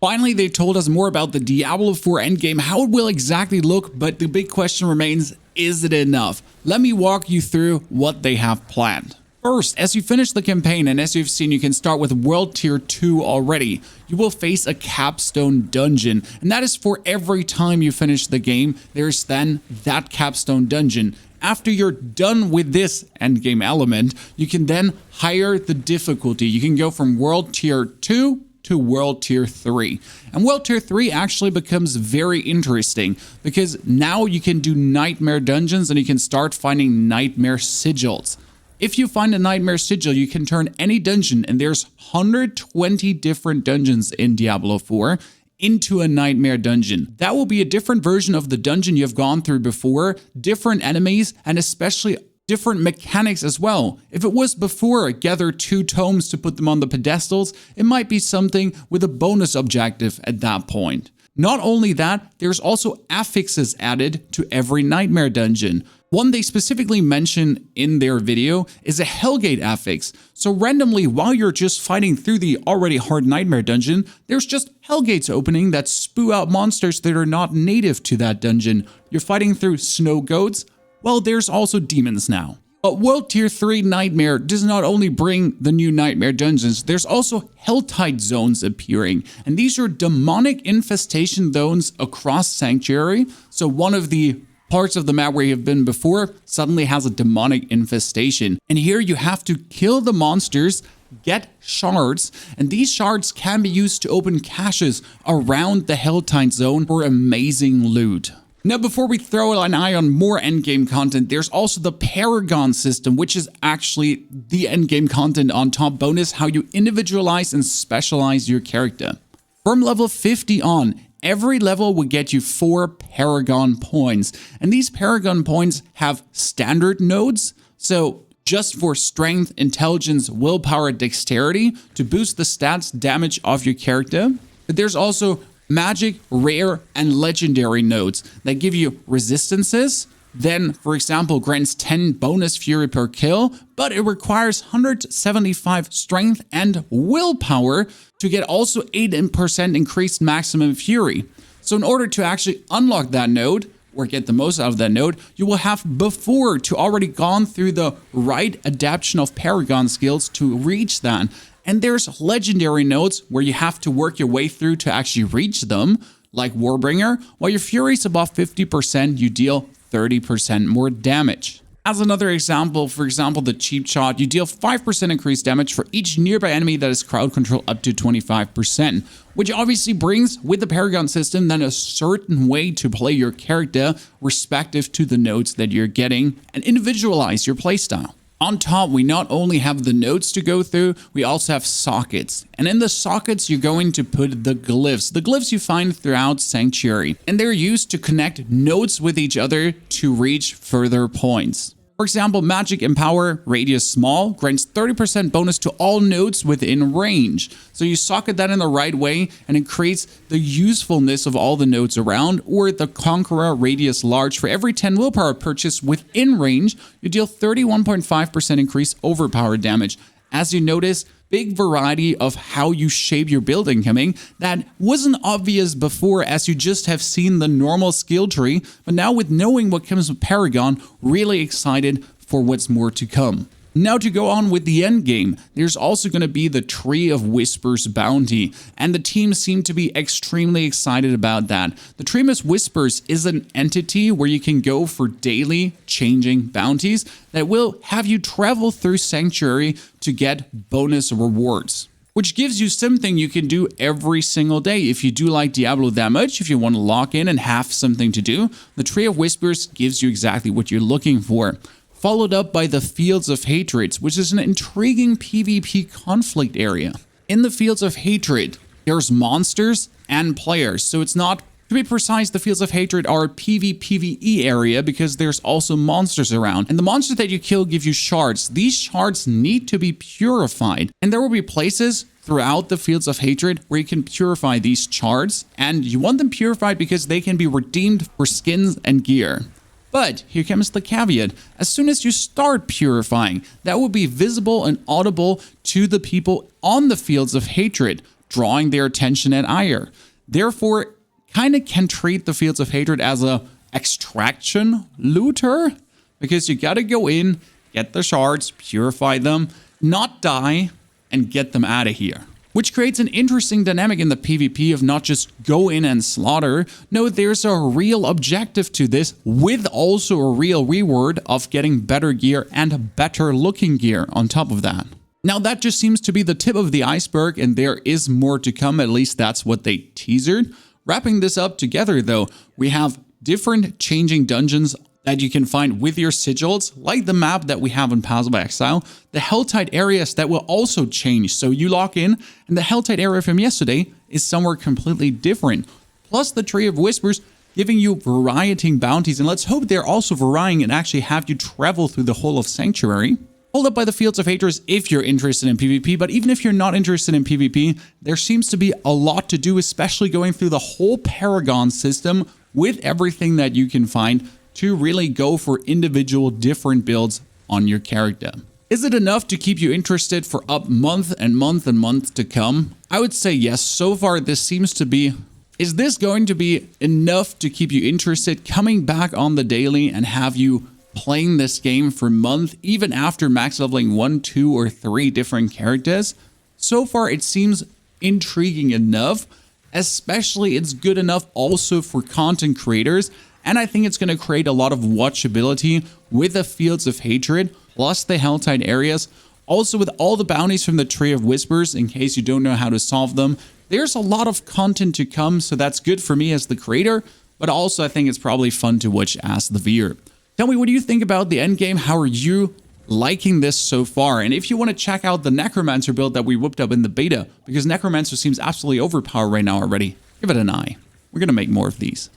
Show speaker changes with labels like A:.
A: Finally, they told us more about the Diablo 4 endgame, how it will exactly look, but the big question remains, is it enough? Let me walk you through what they have planned. First, as you finish the campaign, and as you've seen, you can start with World Tier 2 already. You will face a capstone dungeon, and that is for every time you finish the game, there's then that capstone dungeon. After you're done with this endgame element, you can then higher the difficulty. You can go from World Tier 2 to World Tier 3. And World Tier 3 actually becomes very interesting because now you can do nightmare dungeons and you can start finding nightmare sigils. If you find a nightmare sigil, you can turn any dungeon, and there's 120 different dungeons in Diablo 4, into a nightmare dungeon. That will be a different version of the dungeon you've gone through before, different enemies, and especially different mechanics as well. If it was before gather 2 tomes to put them on the pedestals, it might be something with a bonus objective at that point. Not only that, there's also affixes added to every nightmare dungeon. One they specifically mention in their video is a Hellgate affix. So randomly, while you're just fighting through the already hard nightmare dungeon, there's just Hellgates opening that spew out monsters that are not native to that dungeon. You're fighting through snow goats. Well, there's also demons now. But World Tier 3 Nightmare does not only bring the new Nightmare dungeons, there's also Helltide zones appearing. And these are demonic infestation zones across Sanctuary. So one of the parts of the map where you've been before suddenly has a demonic infestation. And here you have to kill the monsters, get shards, and these shards can be used to open caches around the Helltide zone for amazing loot. Now, before we throw an eye on more endgame content, there's also the Paragon system, which is actually the endgame content on top bonus, how you individualize and specialize your character. From level 50 on, every level will get you 4 Paragon points, and these Paragon points have standard nodes, so just for strength, intelligence, willpower, dexterity to boost the stats damage of your character. But there's also magic, rare, and legendary nodes that give you resistances, then, for example, grants 10 bonus fury per kill, but it requires 175 strength and willpower to get also 8% increased maximum fury. So in order to actually unlock that node, or get the most out of that node, you will have before to already gone through the right adaptation of Paragon skills to reach that. And there's legendary nodes where you have to work your way through to actually reach them, like Warbringer. While your fury is above 50%, you deal 30% more damage. As another example, for example, the cheap shot, you deal 5% increased damage for each nearby enemy that is crowd control up to 25%, which obviously brings, with the Paragon system, then a certain way to play your character respective to the nodes that you're getting and individualize your playstyle. On top, we not only have the nodes to go through, we also have sockets. And in the sockets, you're going to put the glyphs. The glyphs you find throughout Sanctuary. And they're used to connect nodes with each other to reach further points. For example, Magic Empower Radius Small grants 30% bonus to all nodes within range. So you socket that in the right way and increase the usefulness of all the nodes around. Or the Conqueror Radius Large, for every 10 willpower purchase within range, you deal 31.5% increase overpower damage. As you notice, big variety of how you shape your building coming that wasn't obvious before, as you just have seen the normal skill tree, but now with knowing what comes with Paragon, really excited for what's more to come. Now to go on with the end game, there's also going to be the Tree of Whispers bounty, and the team seem to be extremely excited about that. The Tree of Whispers is an entity where you can go for daily changing bounties that will have you travel through Sanctuary to get bonus rewards, which gives you something you can do every single day. If you do like Diablo that much, if you want to lock in and have something to do, the Tree of Whispers gives you exactly what you're looking for. Followed up by the Fields of Hatred, which is an intriguing PvP conflict area. In the Fields of Hatred, there's monsters and players, so it's not, to be precise, the Fields of Hatred are a PvPvE area because there's also monsters around, and the monsters that you kill give you shards. These shards need to be purified, and there will be places throughout the Fields of Hatred where you can purify these shards, and you want them purified because they can be redeemed for skins and gear. But here comes the caveat. As soon as you start purifying, that will be visible and audible to the people on the Fields of Hatred. drawing their attention and ire. Therefore, kind of can treat the Fields of Hatred as a extraction looter, because you gotta go in, get the shards, purify them, not die, and get them out of here. Which creates an interesting dynamic in the PvP of not just go in and slaughter. No, there's a real objective to this, with also a real reward of getting better gear and better looking gear on top of that. Now that just seems to be the tip of the iceberg, and there is more to come, at least that's what they teasered. Wrapping this up together though, we have different changing dungeons that you can find with your sigils, like the map that we have in Paths of Exile, the Helltide areas that will also change. So you log in, and the Helltide area from yesterday is somewhere completely different. Plus the Tree of Whispers giving you varying bounties, and let's hope they're also varying and actually have you travel through the whole of Sanctuary. Hold up by the Fields of Hatred if you're interested in PvP, but even if you're not interested in PvP, there seems to be a lot to do, especially going through the whole Paragon system with everything that you can find to really go for individual different builds on your character. Is it enough to keep you interested for a month and month and month to come? I would say yes. So far, this seems to be. Is this going to be enough to keep you interested coming back on the daily and have you playing this game for a month, even after max leveling 1, 2, or 3 different characters? So far, it seems intriguing enough, especially it's good enough also for content creators. And I think it's going to create a lot of watchability with the Fields of Hatred, plus the Helltide areas. Also with all the bounties from the Tree of Whispers, in case you don't know how to solve them. There's a lot of content to come, so that's good for me as the creator, but also I think it's probably fun to watch as the viewer. Tell me, what do you think about the endgame? How are you liking this so far? And if you want to check out the Necromancer build that we whipped up in the beta, because Necromancer seems absolutely overpowered right now already, give it an eye. We're going to make more of these.